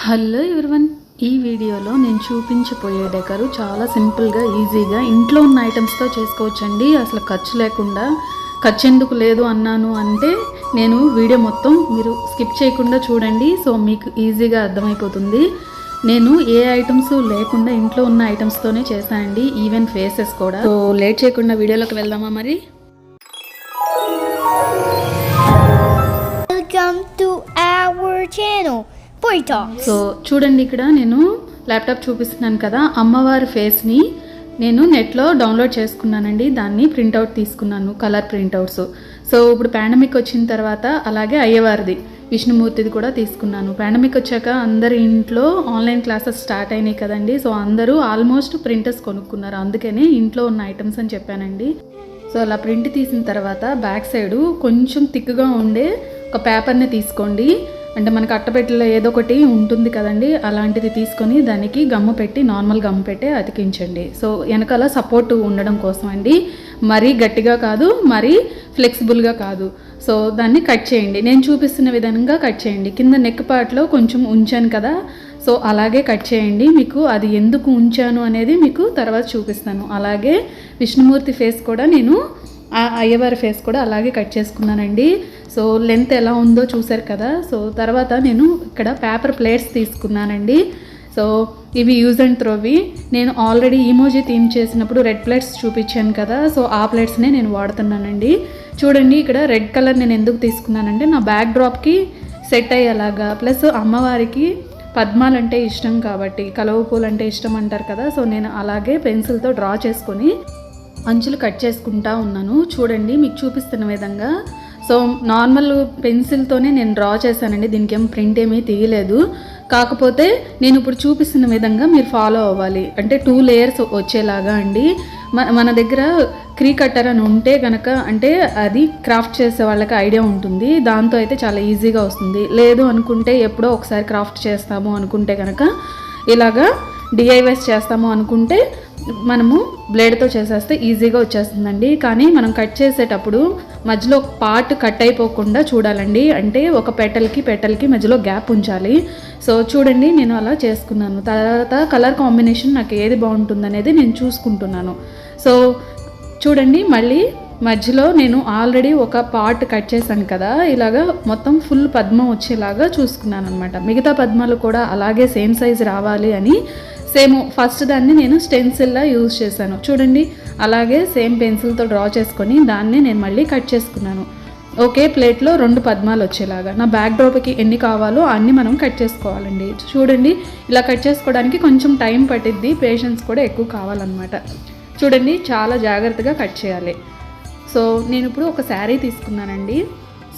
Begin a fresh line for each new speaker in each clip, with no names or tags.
Hello everyone, ఈ వీడియోలో నేను చూపించబోయే డెకరు చాలా సింపుల్గా ఈజీగా ఇంట్లో ఉన్న ఐటమ్స్తో చేసుకోవచ్చండి. అసలు ఖర్చు లేకుండా. ఖర్చు ఎందుకు లేదు అన్నాను అంటే నేను వీడియో మొత్తం మీరు స్కిప్ చేయకుండా చూడండి. సో మీకు ఈజీగా అర్థమైపోతుంది. నేను ఏ ఐటమ్స్ లేకుండా ఇంట్లో ఉన్న ఐటమ్స్తోనే చేశానండి, ఈవెన్ ఫేసెస్ కూడా. సో లేట్ చేయకుండా వీడియోలోకి వెళ్దామా మరి.
Welcome to our channel, PuriTalks.
So చూడండి, ఇక్కడ నేను ల్యాప్టాప్ చూపిస్తున్నాను కదా, అమ్మవారి ఫేస్ని నేను నెట్లో డౌన్లోడ్ చేసుకున్నానండి. దాన్ని ప్రింట్అవుట్ తీసుకున్నాను, కలర్ ప్రింట్అవుట్స్. సో ఇప్పుడు పాండమిక్ వచ్చిన తర్వాత అలాగే అయ్యవారిది విష్ణుమూర్తిది కూడా తీసుకున్నాను. పాండమిక్ వచ్చాక అందరి ఇంట్లో ఆన్లైన్ క్లాసెస్ స్టార్ట్ అయినాయి కదండి. సో అందరూ ఆల్మోస్ట్ ప్రింటర్స్ కొనుక్కున్నారు, అందుకనే ఇంట్లో ఉన్న ఐటమ్స్ అని చెప్పానండి. సో అలా ప్రింట్ తీసిన తర్వాత బ్యాక్ సైడు కొంచెం థిక్గా ఉండే ఒక పేపర్ని తీసుకోండి. అంటే మనకు అట్టపెట్టెలో ఏదో ఒకటి ఉంటుంది కదండి, అలాంటిది తీసుకొని దానికి గమ్ము పెట్టి, నార్మల్ గమ్ము పెట్టి అతికించండి. సో వెనకాల సపోర్ట్ ఉండడం కోసం అండి, మరీ గట్టిగా కాదు, మరీ ఫ్లెక్సిబుల్గా కాదు. సో దాన్ని కట్ చేయండి, నేను చూపిస్తున్న విధంగా కట్ చేయండి. కింద నెక్ పార్ట్లో కొంచెం ఉంచాను కదా, సో అలాగే కట్ చేయండి. మీకు అది ఎందుకు ఉంచాను అనేది మీకు తర్వాత చూపిస్తాను. అలాగే విష్ణుమూర్తి ఫేస్ కూడా నేను అయ్యవారి ఫేస్ కూడా అలాగే కట్ చేసుకున్నానండి. సో లెంత్ ఎలా ఉందో చూసారు కదా. సో తర్వాత నేను ఇక్కడ పేపర్ ప్లేట్స్ తీసుకున్నానండి. సో ఇవి యూజ్ అండ్ త్రోవి. నేను ఆల్రెడీ ఈమోజీ థీమ్ చేసినప్పుడు రెడ్ ప్లేట్స్ చూపించాను కదా, సో ఆ ప్లేట్స్నే నేను వాడుతున్నానండి. చూడండి, ఇక్కడ రెడ్ కలర్ నేను ఎందుకు తీసుకున్నానంటే నా బ్యాక్ డ్రాప్కి సెట్ అయ్యేలాగా, ప్లస్ అమ్మవారికి పద్మాలు అంటే ఇష్టం కాబట్టి, కలువ పూలు అంటే ఇష్టం అంటారు కదా. సో నేను అలాగే పెన్సిల్తో డ్రా చేసుకొని అంచులు కట్ చేసుకుంటా ఉన్నాను. చూడండి, మీకు చూపిస్తున్న విధంగా. సో నార్మల్ పెన్సిల్తోనే నేను డ్రా చేశానండి, దీనికి ఏం ప్రింట్ ఏమీ తీయలేదు. కాకపోతే నేను ఇప్పుడు చూపిస్తున్న విధంగా మీరు ఫాలో అవ్వాలి. అంటే 2 లేయర్స్ వచ్చేలాగా అండి. మన దగ్గర క్రీ కట్టర్ అని ఉంటే కనుక, అంటే అది క్రాఫ్ట్ చేసే వాళ్ళకి ఐడియా ఉంటుంది, దాంతో అయితే చాలా ఈజీగా వస్తుంది. లేదు అనుకుంటే ఎప్పుడో ఒకసారి క్రాఫ్ట్ చేస్తాము అనుకుంటే కనుక, ఇలాగా డిఐవైస్ చేస్తాము అనుకుంటే మనము బ్లేడ్తో చేసేస్తే ఈజీగా వచ్చేస్తుందండి. కానీ మనం కట్ చేసేటప్పుడు మధ్యలో ఒక పార్ట్ కట్ అయిపోకుండా చూడాలండి. అంటే ఒక పెటల్కి మధ్యలో గ్యాప్ ఉంచాలి. సో చూడండి, నేను అలా చేసుకున్నాను. తర్వాత కలర్ కాంబినేషన్ నాకు ఏది బాగుంటుంది అనేది నేను చూసుకుంటున్నాను. సో చూడండి, మళ్ళీ మధ్యలో నేను ఆల్రెడీ ఒక పార్ట్ కట్ చేశాను కదా, ఇలాగా మొత్తం ఫుల్ పద్మం వచ్చేలాగా చూసుకున్నాను అనమాట. మిగతా పద్మాలు కూడా అలాగే సేమ్ సైజ్ రావాలి అని సేమ్ ఫస్ట్ దాన్ని నేను స్టెన్సిల్లా యూజ్ చేశాను. చూడండి, అలాగే సేమ్ పెన్సిల్తో డ్రా చేసుకొని దాన్ని నేను మళ్ళీ కట్ చేసుకున్నాను. ఓకే ప్లేట్లో 2 పద్మాలు వచ్చేలాగా. నా బ్యాక్ డ్రాప్కి ఎన్ని కావాలో అన్నీ మనం కట్ చేసుకోవాలండి. చూడండి, ఇలా కట్ చేసుకోవడానికి కొంచెం టైం పట్టిద్ది, పేషెన్స్ కూడా ఎక్కువ కావాలన్నమాట. చూడండి, చాలా జాగ్రత్తగా కట్ చేయాలి. సో నేను ఇప్పుడు ఒక శారీ తీసుకున్నానండి.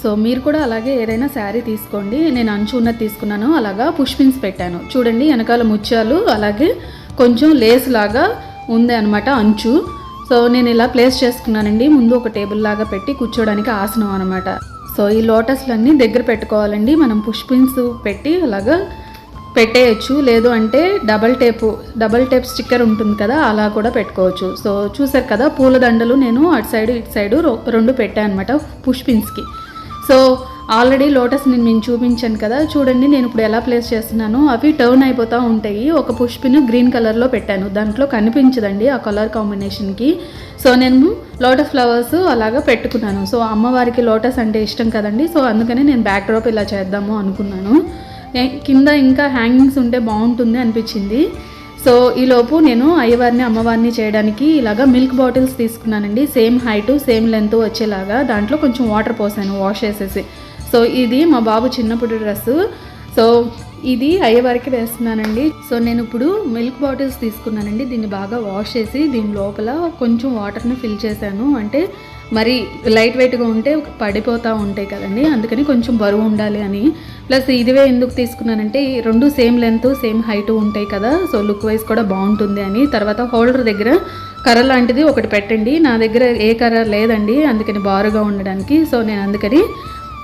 సో మీరు కూడా అలాగే ఏదైనా శారీ తీసుకోండి. నేను అంచు ఉన్నది తీసుకున్నాను, అలాగా పుష్ పిన్స్ పెట్టాను. చూడండి, వెనకాల ముత్యాలు అలాగే కొంచెం లేస్ లాగా ఉంది అనమాట అంచు. సో నేను ఇలా ప్లేస్ చేసుకున్నానండి. ముందు ఒక టేబుల్ లాగా పెట్టి కూర్చోడానికి ఆసనం అనమాట. సో ఈ లోటస్లన్నీ దగ్గర పెట్టుకోవాలండి. మనం పుష్ పిన్స్ పెట్టి అలాగా పెట్టేయచ్చు, లేదు అంటే డబల్ టేప్ స్టిక్కర్ ఉంటుంది కదా, అలా కూడా పెట్టుకోవచ్చు. సో చూసారు కదా, పూలదండలు నేను అటు సైడు ఇటు సైడు 2 పెట్టాను అనమాట పుష్ పిన్స్కి. సో ఆల్రెడీ లోటస్ నేను చూపించాను కదా, చూడండి నేను ఇప్పుడు ఎలా ప్లేస్ చేస్తున్నాను. అవి టర్న్ అయిపోతూ ఉంటాయి. ఒక పుష్ పిన్ గ్రీన్ కలర్లో పెట్టాను, దాంట్లో కనిపించదండి ఆ కలర్ కాంబినేషన్కి. సో నేను లోటస్ ఫ్లవర్స్ అలాగా పెట్టుకున్నాను. సో అమ్మవారికి లోటస్ అంటే ఇష్టం కదండి, సో అందుకని నేను బ్యాక్ డ్రాప్ ఇలా చేద్దాము అనుకున్నాను. కింద ఇంకా హ్యాంగింగ్స్ ఉంటే బాగుంటుంది అనిపించింది. సో ఈలోపు నేను అయ్యవారిని అమ్మవారిని చేయడానికి ఇలాగా మిల్క్ బాటిల్స్ తీసుకున్నానండి. సేమ్ హైట్ సేమ్ లెంత్ వచ్చేలాగా. దాంట్లో కొంచెం వాటర్ పోసాను వాష్ చేసేసి. సో ఇది మా బాబు చిన్నప్పుడు డ్రెస్సు. సో ఇది అయ్యవారికి వేస్తున్నానండి. సో నేను ఇప్పుడు మిల్క్ బాటిల్స్ తీసుకున్నానండి. దీన్ని బాగా వాష్ చేసి దీని లోపల కొంచెం వాటర్ని ఫిల్ చేశాను. అంటే మరి లైట్ వెయిట్గా ఉంటే పడిపోతూ ఉంటాయి కదండి, అందుకని కొంచెం బరువు ఉండాలి అని. ప్లస్ ఇదివే ఎందుకు తీసుకున్నానంటే 2 సేమ్ లెంత్ సేమ్ హైట్ ఉంటాయి కదా, సో లుక్ వైజ్ కూడా బాగుంటుంది అని. తర్వాత హోల్డర్ దగ్గర కర్ర లాంటిది ఒకటి పెట్టండి. నా దగ్గర ఏ కర్ర లేదండి, అందుకని బారుగా ఉండడానికి. సో నేను అందుకని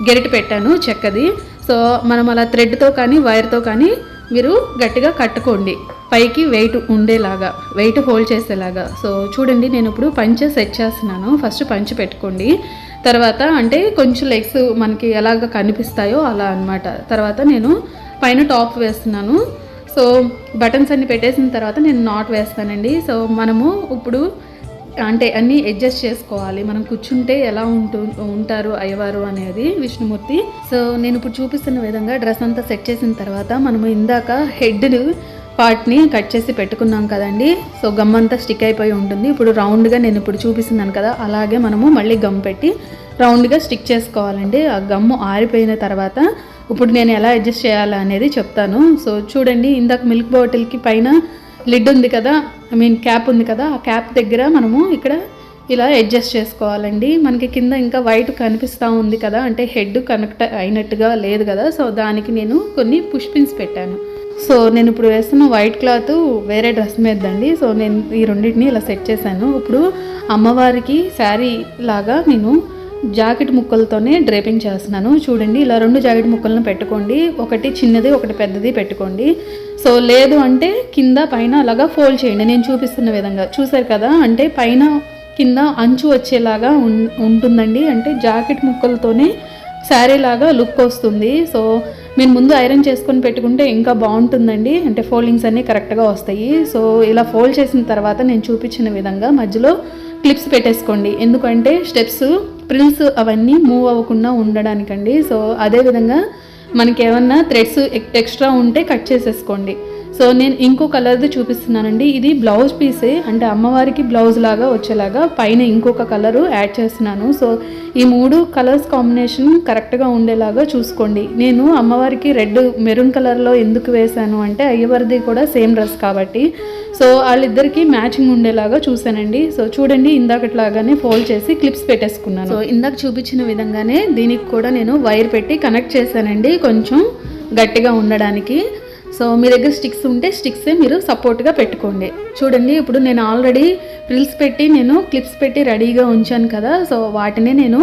గెరిటి పెట్టాను చెక్కది. సో మనం అలా థ్రెడ్తో కానీ వైర్తో కానీ మీరు గట్టిగా కట్టుకోండి, పైకి వెయిట్ ఉండేలాగా, వెయిట్ హోల్డ్ చేసేలాగా. సో చూడండి, నేను ఇప్పుడు పంచె సెట్ చేస్తున్నాను. ఫస్ట్ పంచె పెట్టుకోండి, తర్వాత అంటే కొంచెం లెగ్స్ మనకి ఎలాగ కనిపిస్తాయో అలా అనమాట. తర్వాత నేను పైన టాప్ వేస్తున్నాను. సో బటన్స్ అన్ని పెట్టేసిన తర్వాత నేను నాట్ వేస్తానండి. సో మనము ఇప్పుడు అంటే అన్నీ అడ్జస్ట్ చేసుకోవాలి. మనం కూర్చుంటే ఎలా ఉంటారు అయ్యవారు అనేది విష్ణుమూర్తి. సో నేను ఇప్పుడు చూపిస్తున్న విధంగా డ్రెస్ అంతా సెట్ చేసిన తర్వాత మనము ఇందాక హెడ్ పార్ట్ని కట్ చేసి పెట్టుకున్నాం కదండి. సో గమ్ అంతా స్టిక్ అయిపోయి ఉంటుంది. ఇప్పుడు రౌండ్గా నేను ఇప్పుడు చూపిస్తున్నాను కదా, అలాగే మనము మళ్ళీ గమ్ పెట్టి రౌండ్గా స్టిక్ చేసుకోవాలండి. ఆ గమ్ము ఆరిపోయిన తర్వాత ఇప్పుడు నేను ఎలా అడ్జస్ట్ చేయాలి అనేది చెప్తాను. సో చూడండి, ఇందాక మిల్క్ బాటిల్కి పైన లిడ్ ఉంది కదా, క్యాప్ ఉంది కదా, ఆ క్యాప్ దగ్గర మనము ఇక్కడ ఇలా అడ్జస్ట్ చేసుకోవాలండి. మనకి కింద ఇంకా వైట్ కనిపిస్తూ ఉంది కదా, అంటే హెడ్ కనెక్ట్ అయినట్టుగా లేదు కదా, సో దానికి నేను కొన్ని పుష్ పిన్స్ పెట్టాను. సో నేను ఇప్పుడు వేస్తున్న వైట్ క్లాత్ వేరే డ్రెస్ మీదండి. సో నేను ఈ రెండింటిని ఇలా సెట్ చేశాను. ఇప్పుడు అమ్మవారికి శారీ లాగా నేను జాకెట్ ముక్కలతోనే డ్రేపింగ్ చేస్తున్నాను. చూడండి, ఇలా 2 జాకెట్ ముక్కలను పెట్టుకోండి. ఒకటి చిన్నది, ఒకటి పెద్దది పెట్టుకోండి. సో లేదు అంటే కింద పైన అలాగా ఫోల్డ్ చేయండి నేను చూపిస్తున్న విధంగా. చూసారు కదా, అంటే పైన కింద అంచు వచ్చేలాగా ఉంటుందండి. అంటే జాకెట్ ముక్కలతోనే శారీ లాగా లుక్ వస్తుంది. సో మీరు ముందు ఐరన్ చేసుకొని పెట్టుకుంటే ఇంకా బాగుంటుందండి. అంటే ఫోల్డింగ్స్ అన్నీ కరెక్ట్గా వస్తాయి. సో ఇలా ఫోల్డ్ చేసిన తర్వాత నేను చూపించిన విధంగా మధ్యలో క్లిప్స్ పెట్టేసుకోండి. ఎందుకంటే స్టెప్స్, ప్రిల్స్ అవన్నీ మూవ్ అవ్వకుండా ఉండడానికండి. సో అదేవిధంగా మనకి ఏమన్నా థ్రెడ్స్ ఎక్స్ట్రా ఉంటే కట్ చేసేసుకోండి. సో నేను ఇంకో కలర్ది చూపిస్తున్నానండి. ఇది బ్లౌజ్ పీసే, అంటే అమ్మవారికి బ్లౌజ్ లాగా వచ్చేలాగా పైన ఇంకొక కలరు యాడ్ చేస్తున్నాను. సో ఈ 3 కలర్స్ కాంబినేషన్ కరెక్ట్గా ఉండేలాగా చూసుకోండి. నేను అమ్మవారికి రెడ్ మెరూన్ కలర్లో ఎందుకు వేశాను అంటే అయ్యవారిది కూడా సేమ్ డ్రెస్ కాబట్టి సో వాళ్ళిద్దరికి మ్యాచింగ్ ఉండేలాగా చూసానండి. సో చూడండి, ఇందాకట్లాగానే ఫోల్డ్ చేసి క్లిప్స్ పెట్టేసుకున్నాను. సో ఇందాక చూపించిన విధంగానే దీనికి కూడా నేను వైర్ పెట్టి కనెక్ట్ చేశానండి, కొంచెం గట్టిగా ఉండడానికి. సో మీ దగ్గర స్టిక్స్ ఉంటే స్టిక్సే మీరు సపోర్ట్గా పెట్టుకోండి. చూడండి, ఇప్పుడు నేను ఆల్రెడీ ఫ్రిల్స్ పెట్టి నేను క్లిప్స్ పెట్టి రెడీగా ఉంచాను కదా, సో వాటిని నేను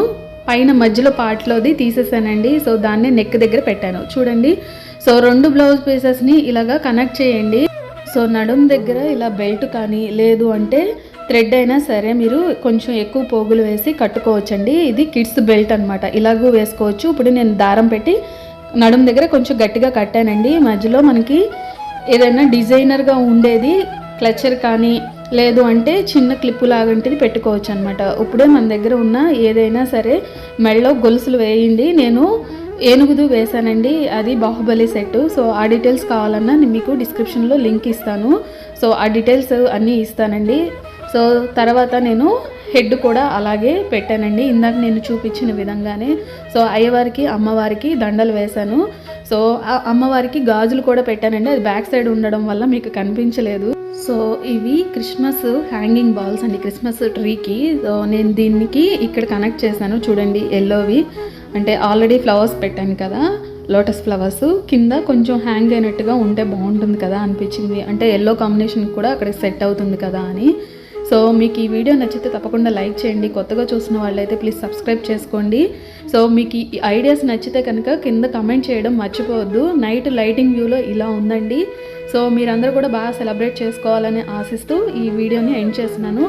పైన మధ్యలో పార్ట్లోది తీసేసానండి. సో దాన్ని నెక్ దగ్గర పెట్టాను. చూడండి, సో 2 బ్లౌజ్ పీసెస్ని ఇలాగా కనెక్ట్ చేయండి. సో నడుం దగ్గర ఇలా బెల్ట్ కానీ లేదు అంటే థ్రెడ్ అయినా సరే మీరు కొంచెం ఎక్కువ పోగులు వేసి కట్టుకోవచ్చండి. ఇది కిడ్స్ బెల్ట్ అనమాట, ఇలాగూ వేసుకోవచ్చు. ఇప్పుడు నేను దారం పెట్టి నడుం దగ్గర కొంచెం గట్టిగా కట్టానండి. మధ్యలో మనకి ఏదైనా డిజైనర్గా ఉండేది క్లచర్ కానీ లేదు అంటే చిన్న క్లిప్పు లాగంటిది పెట్టుకోవచ్చు అనమాట. ఇప్పుడే మన దగ్గర ఉన్న ఏదైనా సరే మెడలో గొలుసులు వేయండి. నేను ఏనుగుదు వేసానండి, అది బాహుబలి సెట్. సో ఆ డీటెయిల్స్ కావాలన్నా నేను మీకు డిస్క్రిప్షన్లో లింక్ ఇస్తాను. సో ఆ డీటెయిల్స్ అన్నీ ఇస్తానండి. సో తర్వాత నేను హెడ్ కూడా అలాగే పెట్టానండి, ఇందాక నేను చూపించిన విధంగానే. సో అయ్యవారికి అమ్మవారికి దండలు వేశాను. సో అమ్మవారికి గాజులు కూడా పెట్టానండి, అది బ్యాక్ సైడ్ ఉండడం వల్ల మీకు కనిపించలేదు. సో ఇవి క్రిస్మస్ హ్యాంగింగ్ బాల్స్ అండి, క్రిస్మస్ ట్రీకి. సో నేను దీనికి ఇక్కడ కనెక్ట్ చేశాను. చూడండి, ఎల్లోవి అంటే ఆల్రెడీ ఫ్లవర్స్ పెట్టాను కదా, లోటస్ ఫ్లవర్స్ కింద కొంచెం హ్యాంగ్ అయినట్టుగా ఉంటే బాగుంటుంది కదా అనిపించింది. అంటే ఎల్లో కాంబినేషన్ కూడా అక్కడ సెట్ అవుతుంది కదా అని. సో మీకు ఈ వీడియో నచ్చితే తప్పకుండా లైక్ చేయండి. కొత్తగా చూసిన వాళ్ళైతే ప్లీజ్ సబ్స్క్రైబ్ చేసుకోండి. సో మీకు ఈ ఐడియాస్ నచ్చితే కనుక కింద కమెంట్ చేయడం మర్చిపోవద్దు. నైట్ లైటింగ్ వ్యూలో ఇలా ఉందండి. సో మీరందరూ కూడా బాగా సెలబ్రేట్ చేసుకోవాలని ఆశిస్తూ ఈ వీడియోని ఎండ్ చేస్తున్నాను.